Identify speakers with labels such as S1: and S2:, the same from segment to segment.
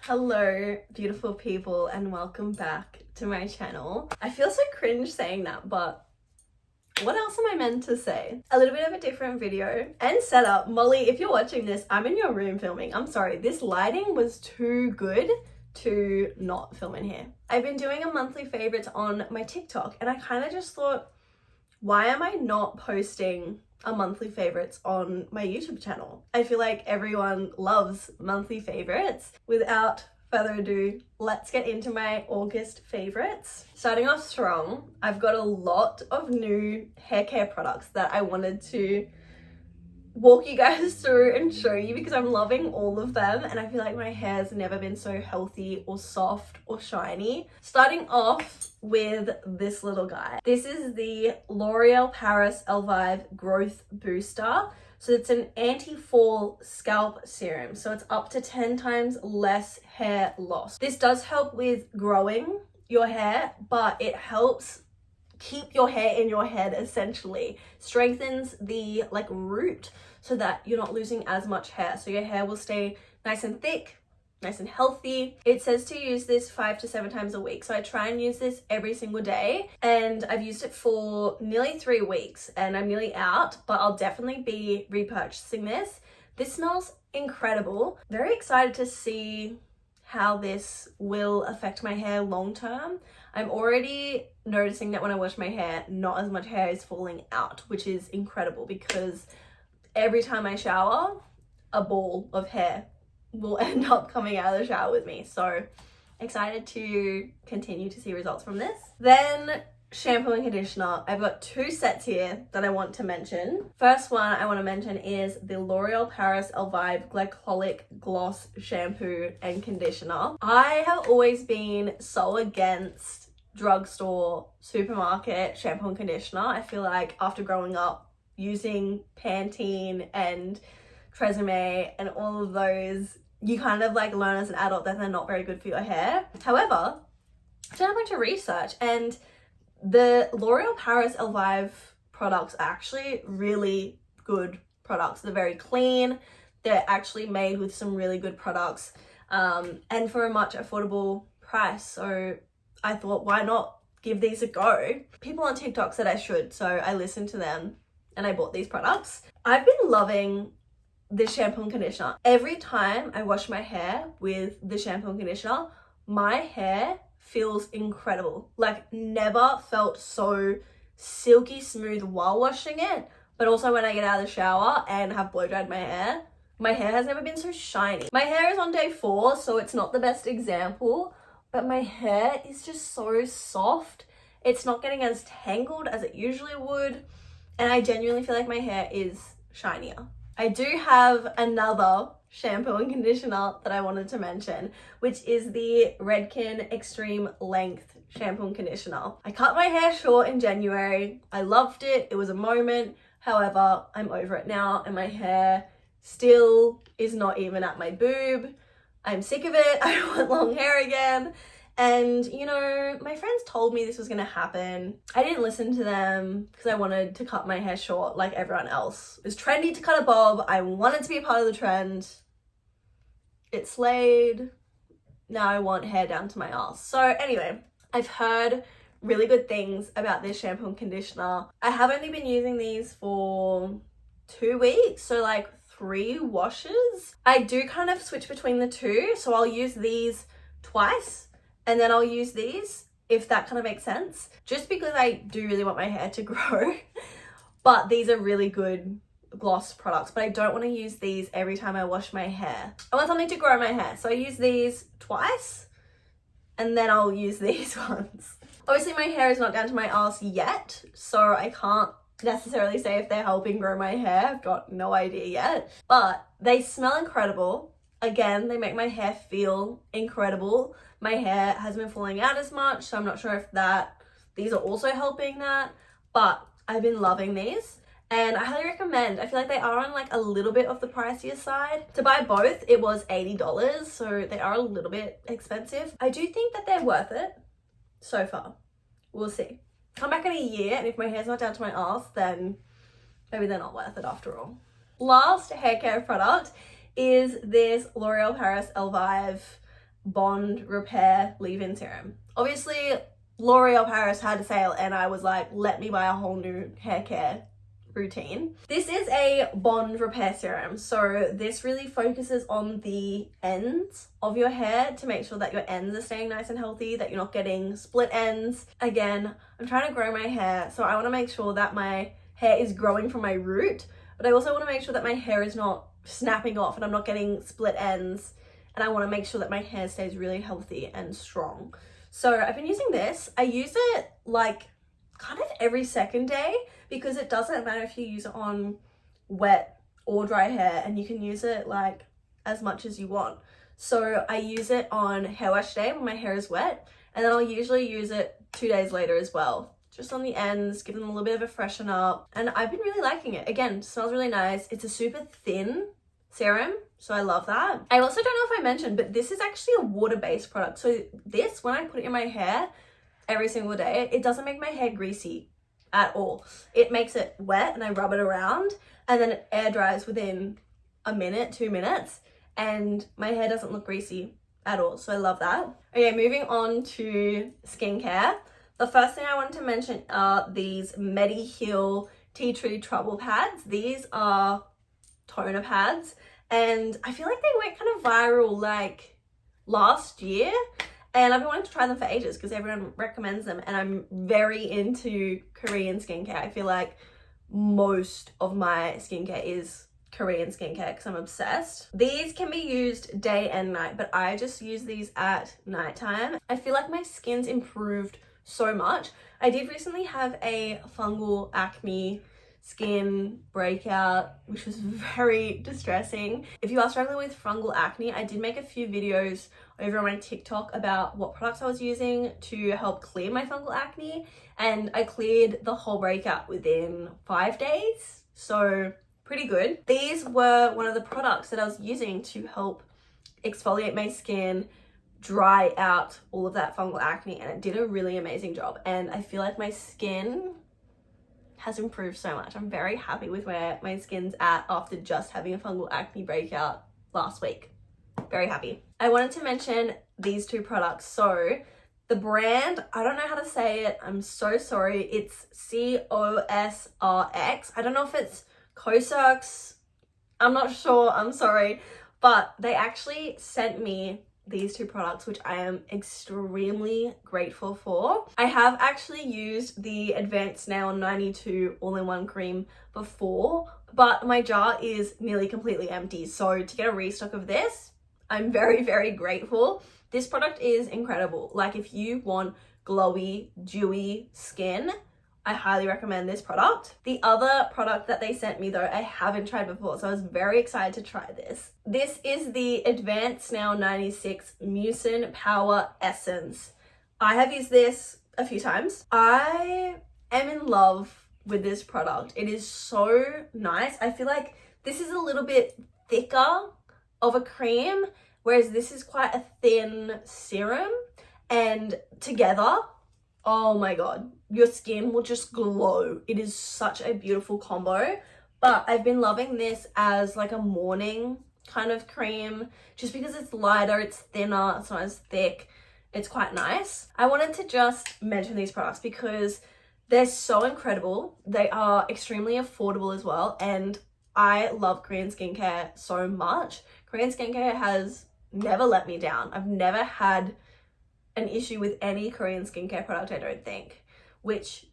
S1: Hello, beautiful people, and welcome back to my channel. I feel so cringe saying that, but what else am I meant to say? A little bit of a different video and setup. Molly, if you're watching this, I'm in your room filming. I'm sorry, this lighting was too good to not film in here. I've been doing a monthly favorites on my TikTok, and I kind of just thought, why am I not posting a monthly favorites on my YouTube channel? I feel like everyone loves monthly favorites. Without further ado, let's get into my August favorites. Starting off strong, I've got a lot of new hair care products that I wanted to walk you guys through and show you because I'm loving all of them, and I feel like my hair's never been so healthy or soft or shiny. Starting off with this little guy. This is the L'Oreal Paris Elvive Growth Booster. So it's an anti-fall scalp serum. So it's up to 10 times less hair loss. This does help with growing your hair, but it helps keep your hair in your head, essentially. Strengthens the root so that you're not losing as much hair. So your hair will stay nice and thick, nice and healthy. It says to use this 5 to 7 times a week. So I try and use this every single day, and I've used it for nearly 3 weeks and I'm nearly out, but I'll definitely be repurchasing this. This smells incredible. Very excited to see how this will affect my hair long term. I'm already noticing that when I wash my hair, not as much hair is falling out, which is incredible because every time I shower, a ball of hair will end up coming out of the shower with me. So excited to continue to see results from this. Then shampoo and conditioner. I've got 2 sets here that I want to mention. First one I want to mention is the L'Oreal Paris Elvive Glycolic Gloss Shampoo and Conditioner. I have always been so against drugstore, supermarket shampoo and conditioner. I feel like after growing up using Pantene and Tresemme and all of those, you kind of learn as an adult that they're not very good for your hair. However, I've done a bunch of research, and the L'Oreal Paris Elvive products are actually really good products. They're very clean. They're actually made with some really good products, and for a much affordable price. So I thought, why not give these a go? People on TikTok said I should, so I listened to them and I bought these products. I've been loving this shampoo and conditioner. Every time I wash my hair with the shampoo and conditioner, my hair feels incredible. Never felt so silky smooth while washing it, but also when I get out of the shower and have blow dried my hair has never been so shiny. My hair is on day 4, so it's not the best example, but my hair is just so soft. It's not getting as tangled as it usually would, and I genuinely feel like my hair is shinier. I do have another shampoo and conditioner that I wanted to mention, which is the Redken Extreme Length Shampoo and Conditioner. I cut my hair short in January. I loved it. It was a moment. However, I'm over it now, and my hair still is not even at my boob. I'm sick of it. I want long hair again. And my friends told me this was gonna happen. I didn't listen to them because I wanted to cut my hair short like everyone else. It was trendy to cut a bob. I wanted to be a part of the trend. It slayed. Now I want hair down to my ass. So anyway, I've heard really good things about this shampoo and conditioner. I have only been using these for 2 weeks, so 3 washes. I do kind of switch between the two, so I'll use these twice and then I'll use these, if that kind of makes sense, just because I do really want my hair to grow. But these are really good gloss products, but I don't want to use these every time I wash my hair. I want something to grow my hair, so I use these twice and then I'll use these ones. Obviously my hair is not down to my ass yet, so I can't necessarily say if they're helping grow my hair. I've got no idea yet, but they smell incredible. Again, they make my hair feel incredible. My hair hasn't been falling out as much, so I'm not sure if these are also helping that, but I've been loving these and I highly recommend. I feel like they are on a little bit of the pricier side. To buy both, it was $80, so they are a little bit expensive. I do think that they're worth it so far. We'll see. Come back in a year, and if my hair's not down to my ass, then maybe they're not worth it after all. Last hair care product is this L'Oreal Paris Elvive Bond Repair Leave-In Serum. Obviously, L'Oreal Paris had a sale and I was like, let me buy a whole new hair care routine. This is a bond repair serum, so this really focuses on the ends of your hair to make sure that your ends are staying nice and healthy, that you're not getting split ends. Again, I'm trying to grow my hair, so I want to make sure that my hair is growing from my root, but I also want to make sure that my hair is not snapping off and I'm not getting split ends, and I want to make sure that my hair stays really healthy and strong. So I've been using this. I use it like kind of every second day, because it doesn't matter if you use it on wet or dry hair, and you can use it like as much as you want. So I use it on hair wash day when my hair is wet, and then I'll usually use it 2 days later as well, just on the ends, give them a little bit of a freshen up. And I've been really liking it. Again, smells really nice. It's a super thin serum, so I love that. I also don't know if I mentioned, but this is actually a water-based product. So this, when I put it in my hair every single day, it doesn't make my hair greasy at all. It makes it wet and I rub it around, and then it air dries within a minute, 2 minutes, and my hair doesn't look greasy at all. So I love that. Okay, moving on to skincare. The first thing I wanted to mention are these Mediheal Tea Tree Trouble Pads. These are toner pads, and I feel like they went kind of viral like last year, and I've been wanting to try them for ages because everyone recommends them, and I'm very into Korean skincare. I feel like most of my skincare is Korean skincare because I'm obsessed. These can be used day and night, but I just use these at nighttime. I feel like my skin's improved so much. I did recently have a fungal acne skin breakout, which was very distressing. If you are struggling with fungal acne, I did make a few videos over on my TikTok about what products I was using to help clear my fungal acne, and I cleared the whole breakout within 5 days, so pretty good. These were one of the products that I was using to help exfoliate my skin, dry out all of that fungal acne, and it did a really amazing job, and I feel like my skin has improved so much. I'm very happy with where my skin's at after just having a fungal acne breakout last week. Very happy. I wanted to mention these two products. So the brand, I don't know how to say it, I'm so sorry. It's COSRX. I don't know if it's Cosrx. I'm not sure, I'm sorry. But they actually sent me these two products, which I am extremely grateful for. I have actually used the Advanced Nail 92 all-in-one cream before, but my jar is nearly completely empty. So to get a restock of this, I'm very, very grateful. This product is incredible. Like, if you want glowy, dewy skin, I highly recommend this product. The other product that they sent me though, I haven't tried before, so I was very excited to try this. This is the Advanced Nail 96 Mucin Power Essence. I have used this a few times. I am in love with this product. It is so nice. I feel like this is a little bit thicker of a cream, whereas this is quite a thin serum, and together, oh my god, your skin will just glow. It is such a beautiful combo. But I've been loving this as like a morning kind of cream, just because it's lighter, it's thinner, it's not as thick, it's quite nice. I wanted to just mention these products because they're so incredible. They are extremely affordable as well, and I love Korean skincare so much. Korean skincare has never let me down. I've never had an issue with any Korean skincare product, I don't think, which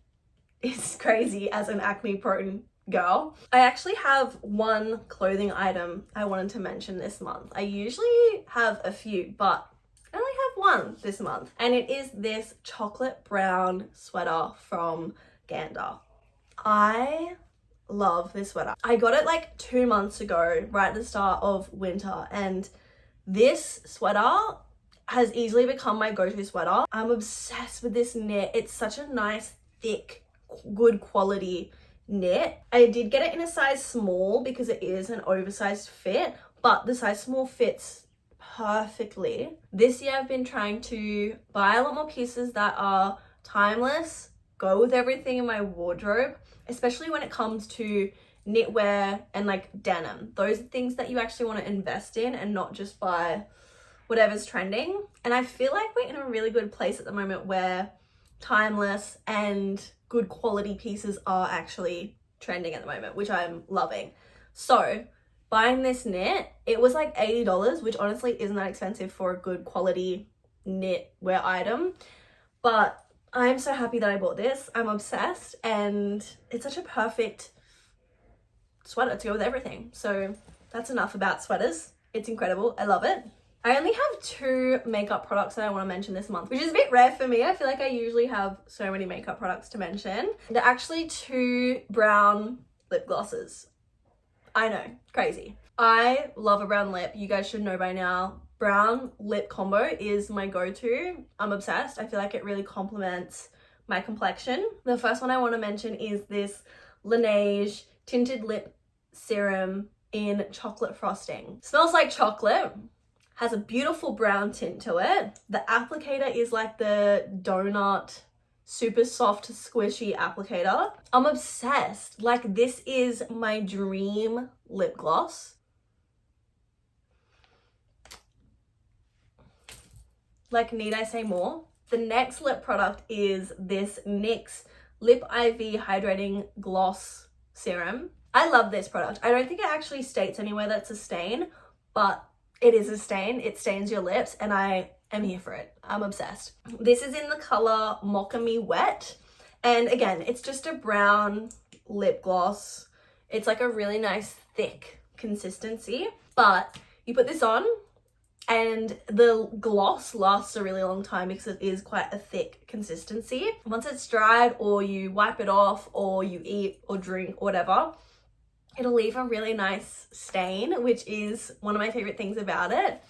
S1: is crazy as an acne prone girl. I actually have one clothing item I wanted to mention this month. I usually have a few, but I only have one this month, and it is this chocolate brown sweater from Gander. I love this sweater. I got it like 2 months ago, right at the start of winter, and this sweater has easily become my go-to sweater. I'm obsessed with this knit. It's such a nice, thick, good quality knit. I did get it in a size small because it is an oversized fit, but the size small fits perfectly. This year I've been trying to buy a lot more pieces that are timeless, go with everything in my wardrobe, especially when it comes to knitwear and like denim. Those are things that you actually want to invest in and not just buy whatever's trending. And I feel like we're in a really good place at the moment where timeless and good quality pieces are actually trending at the moment, which I'm loving. So buying this knit, it was like $80, which honestly isn't that expensive for a good quality knitwear item. But I'm so happy that I bought this. I'm obsessed, and it's such a perfect sweater to go with everything. So that's enough about sweaters. It's incredible. I love it. I only have 2 makeup products that I want to mention this month, which is a bit rare for me. I feel like I usually have so many makeup products to mention. They're actually 2 brown lip glosses. I know, crazy. I love a brown lip. You guys should know by now. Brown lip combo is my go-to. I'm obsessed. I feel like it really complements my complexion. The first one I want to mention is this Laneige Tinted Lip Serum in chocolate frosting. Smells like chocolate, has a beautiful brown tint to it. The applicator is like the donut, super soft, squishy applicator. I'm obsessed. Like, this is my dream lip gloss. Like, need I say more? The next lip product is this NYX Lip IV Hydrating Gloss Serum. I love this product. I don't think it actually states anywhere that it's a stain, but it is a stain. It stains your lips, and I am here for it. I'm obsessed. This is in the color Mocha Me Wet. And again, it's just a brown lip gloss. It's like a really nice thick consistency, but you put this on and the gloss lasts a really long time because it is quite a thick consistency. Once it's dried, or you wipe it off, or you eat or drink or whatever, it'll leave a really nice stain, which is one of my favorite things about it.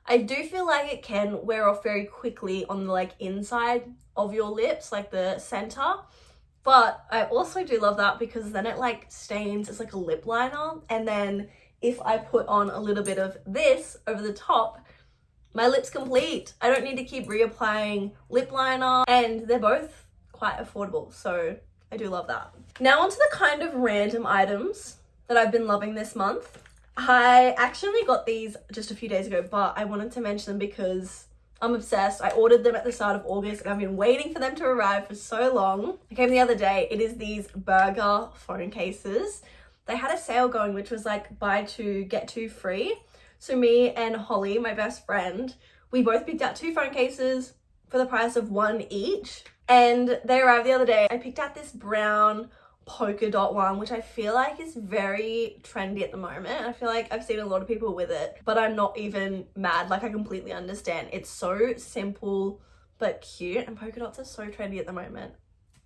S1: I do feel like it can wear off very quickly on the like inside of your lips, like the center. But I also do love that because then it like stains as like a lip liner. And then if I put on a little bit of this over the top, my lip's complete. I don't need to keep reapplying lip liner, and they're both quite affordable. So I do love that. Now onto the kind of random items that I've been loving this month. I actually got these just a few days ago, but I wanted to mention them because I'm obsessed. I ordered them at the start of August and I've been waiting for them to arrive for so long. It came the other day. It is these burger phone cases. They had a sale going, which was like buy 2, get 2 free. So me and Holly, my best friend, we both picked out 2 phone cases for the price of 1 each. And they arrived the other day. I picked out this brown polka dot one, which I feel like is very trendy at the moment. I feel like I've seen a lot of people with it, but I'm not even mad. Like, I completely understand. It's so simple but cute, and polka dots are so trendy at the moment.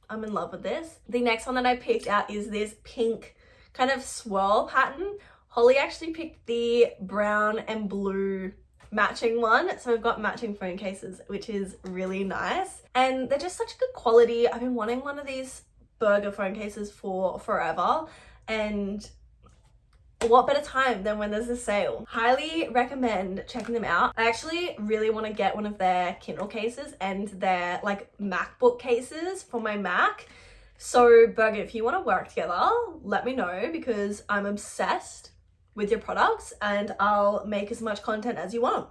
S1: I'm in love with this. The next one that I picked out is this pink kind of swirl pattern. Holly actually picked the brown and blue matching one, so we've got matching phone cases, which is really nice, and they're just such good quality. I've been wanting one of these burger phone cases for forever, and what better time than when there's a sale. Highly recommend checking them out. I actually really want to get one of their Kindle cases and their like MacBook cases for my Mac. So Burger, if you want to work together, let me know, because I'm obsessed with your products and I'll make as much content as you want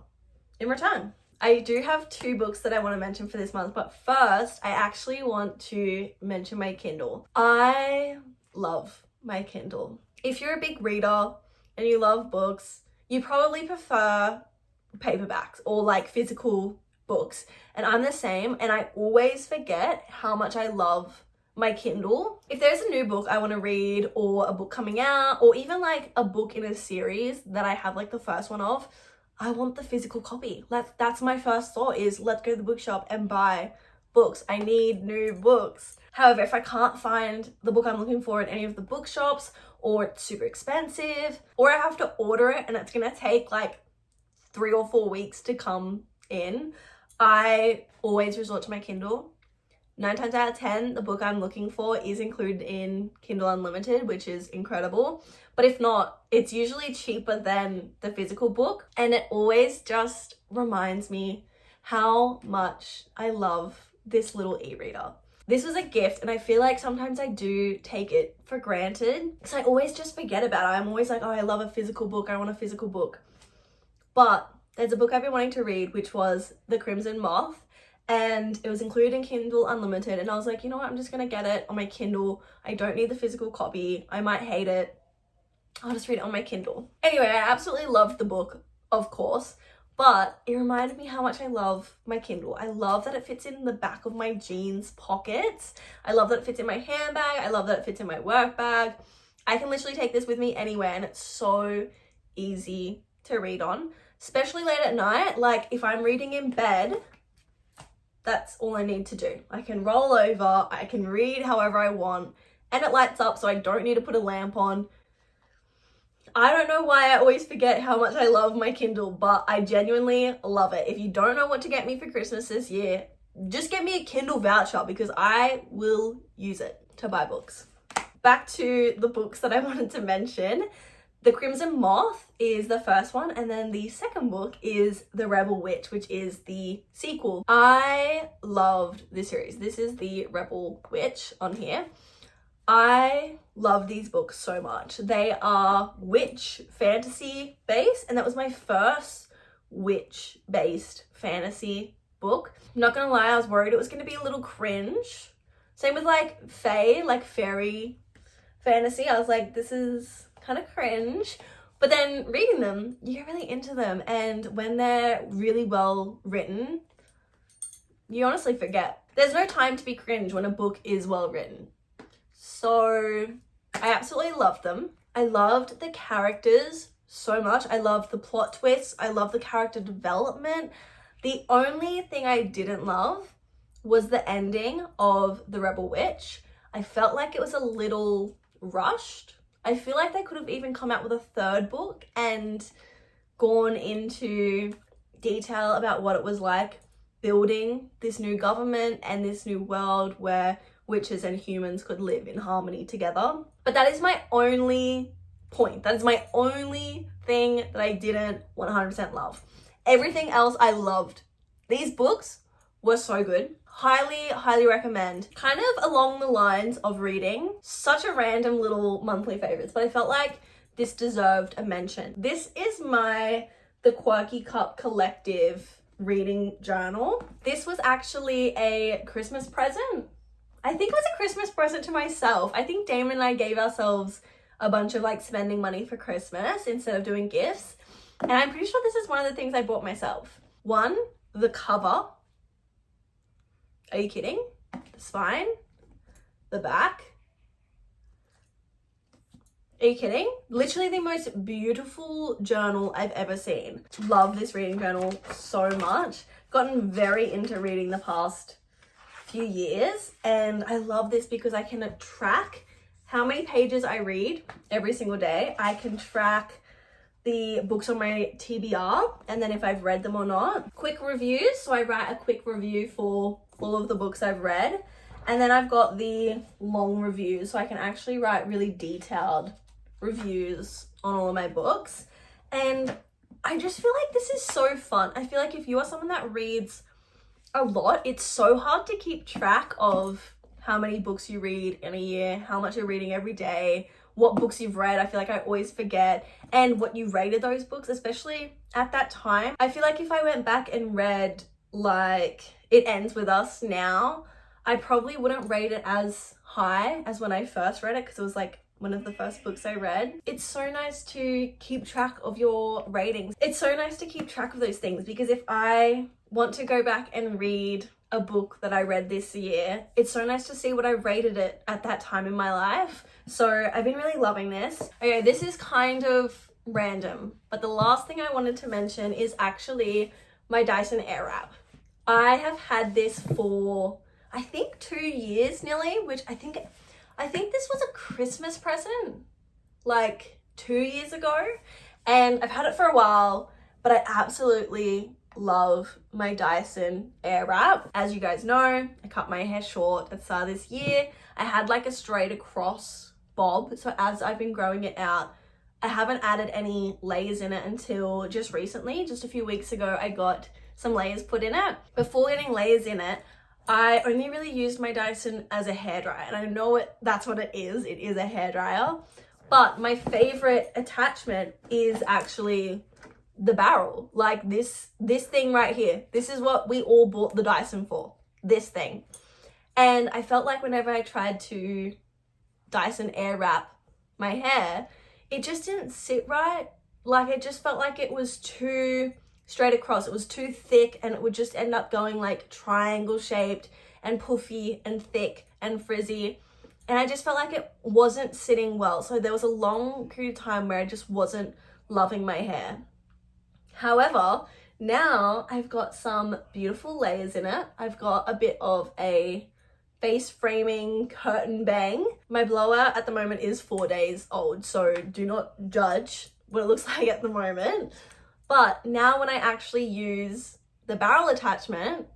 S1: in return. I do have 2 books that I want to mention for this month, but first I actually want to mention my Kindle. I love my Kindle. If you're a big reader and you love books, you probably prefer paperbacks or like physical books. And I'm the same, and I always forget how much I love my Kindle. If there's a new book I want to read, or a book coming out, or even like a book in a series that I have like the first one of, I want the physical copy. That's my first thought, is let's go to the bookshop and buy books. I need new books. However, if I can't find the book I'm looking for in any of the bookshops, or it's super expensive, or I have to order it and it's gonna take like 3 or 4 weeks to come in, I always resort to my Kindle. 9 times out of 10, the book I'm looking for is included in Kindle Unlimited, which is incredible. But if not, it's usually cheaper than the physical book. And it always just reminds me how much I love this little e-reader. This was a gift, and I feel like sometimes I do take it for granted because I always just forget about it. I'm always like, oh, I love a physical book. I want a physical book. But there's a book I've been wanting to read, which was The Crimson Moth, and it was included in Kindle Unlimited, and I was like, you know what, I'm just gonna get it on my Kindle. I don't need the physical copy. I might hate it. I'll just read it on my Kindle. Anyway, I absolutely loved the book, of course, but it reminded me how much I love my Kindle. I love that it fits in the back of my jeans pockets. I love that it fits in my handbag. I love that it fits in my work bag. I can literally take this with me anywhere, and it's so easy to read on, especially late at night. Like if I'm reading in bed, that's all I need to do. I can roll over, I can read however I want, and it lights up so I don't need to put a lamp on. I don't know why I always forget how much I love my Kindle, but I genuinely love it. If you don't know what to get me for Christmas this year, just get me a Kindle voucher because I will use it to buy books. Back to the books that I wanted to mention. The Crimson Moth is the first one, and then the second book is The Rebel Witch, which is the sequel. I loved this series. This is The Rebel Witch on here. I love these books so much. They are witch fantasy based, and that was my first witch based fantasy book. I'm not gonna lie, I was worried it was gonna be a little cringe. Same with like fairy fantasy. I was like, this is kind of cringe, but then reading them, you get really into them, and when they're really well written, you honestly forget. There's no time to be cringe when a book is well written. So I absolutely loved them. I loved the characters so much. I loved the plot twists. I loved the character development. The only thing I didn't love was the ending of The Rebel Witch. I felt like it was a little rushed. I feel like they could have even come out with a third book and gone into detail about what it was like building this new government and this new world where witches and humans could live in harmony together. But that is my only point. That is my only thing that I didn't 100% love. Everything else I loved. These books were so good. Highly recommend. Kind of along the lines of reading such a random little monthly favorites, but I felt like this deserved a mention. This is The Quirky Cup Collective reading journal. This was actually a Christmas present. I think it was a Christmas present to myself. I think Damon and I gave ourselves a bunch of like spending money for Christmas instead of doing gifts. And I'm pretty sure this is one of the things I bought myself. One, the cover. Are you kidding? The spine, the back. Are you kidding? Literally the most beautiful journal I've ever seen. Love this reading journal so much. Gotten very into reading the past few years, and I love this because I can track how many pages I read every single day. I can track the books on my TBR, and then if I've read them or not. Quick reviews, so I write a quick review for all of the books I've read, and then I've got the long reviews, so I can actually write really detailed reviews on all of my books. And I just feel like this is so fun. I feel like if you are someone that reads a lot, it's so hard to keep track of how many books you read in a year, how much you're reading every day, what books you've read. I feel like I always forget, and what you rated those books, especially at that time. I feel like if I went back and read like It Ends With Us now, I probably wouldn't rate it as high as when I first read it, because it was like one of the first books I read. It's so nice to keep track of your ratings. It's so nice to keep track of those things, because if I want to go back and read a book that I read this year, it's so nice to see what I rated it at that time in my life. So I've been really loving this. Okay, this is kind of random, but the last thing I wanted to mention is actually my Dyson Airwrap. I have had this for I think 2 years nearly, which I think this was a Christmas present like 2 years ago, and I've had it for a while, but I absolutely love my Dyson Airwrap. As you guys know, I cut my hair short at the start of this year. I had like a straight across bob, so as I've been growing it out, I haven't added any layers in it until just recently. Just a few weeks ago, I got some layers put in it. Before getting layers in it, I only really used my Dyson as a hairdryer, and I know that's what it is a hairdryer. But my favorite attachment is actually the barrel. Like this thing right here. This is what we all bought the Dyson for. This thing. And I felt like whenever I tried to Dyson Airwrap my hair, it just didn't sit right. Like it just felt like it was too straight across. It was too thick and it would just end up going like triangle shaped and puffy and thick and frizzy. And I just felt like it wasn't sitting well. So there was a long period of time where I just wasn't loving my hair. However, now I've got some beautiful layers in it. I've got a bit of a face framing curtain bang. My blowout at the moment is 4 days old, so do not judge what it looks like at the moment. But now when I actually use the barrel attachment,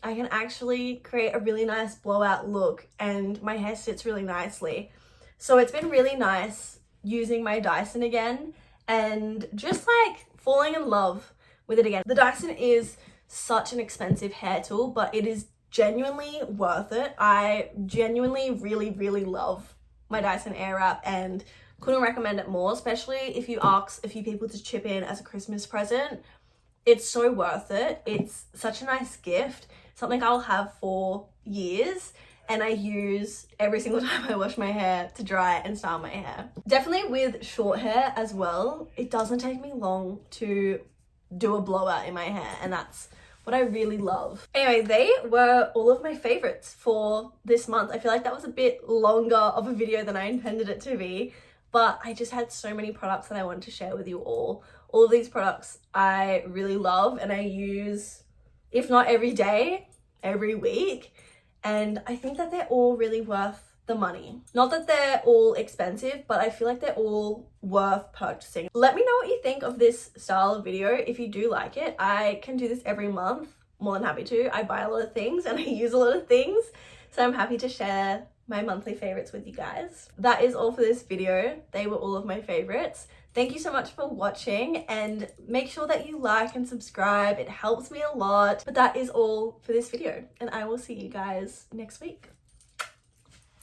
S1: I can actually create a really nice blowout look and my hair sits really nicely. So it's been really nice using my Dyson again and just like falling in love with it again. The Dyson is such an expensive hair tool, but it is genuinely worth it. I genuinely really love my Dyson Airwrap and couldn't recommend it more, especially if you ask a few people to chip in as a Christmas present. It's so worth it. It's such a nice gift, something I'll have for years, and I use every single time I wash my hair to dry and style my hair. Definitely with short hair as well, it doesn't take me long to do a blowout in my hair, and that's what I really love. Anyway, they were all of my favorites for this month. I feel like that was a bit longer of a video than I intended it to be, but I just had so many products that I wanted to share with you all. All of these products I really love and I use, if not every day, every week. And I think that they're all really worth the money. Not that they're all expensive, but I feel like they're all worth purchasing. Let me know what you think of this style of video. If you do like it, I can do this every month. More than happy to. I buy a lot of things and I use a lot of things. So I'm happy to share my monthly favorites with you guys. That is all for this video. They were all of my favorites. Thank you so much for watching and make sure that you like and subscribe. It helps me a lot. But that is all for this video and I will see you guys next week.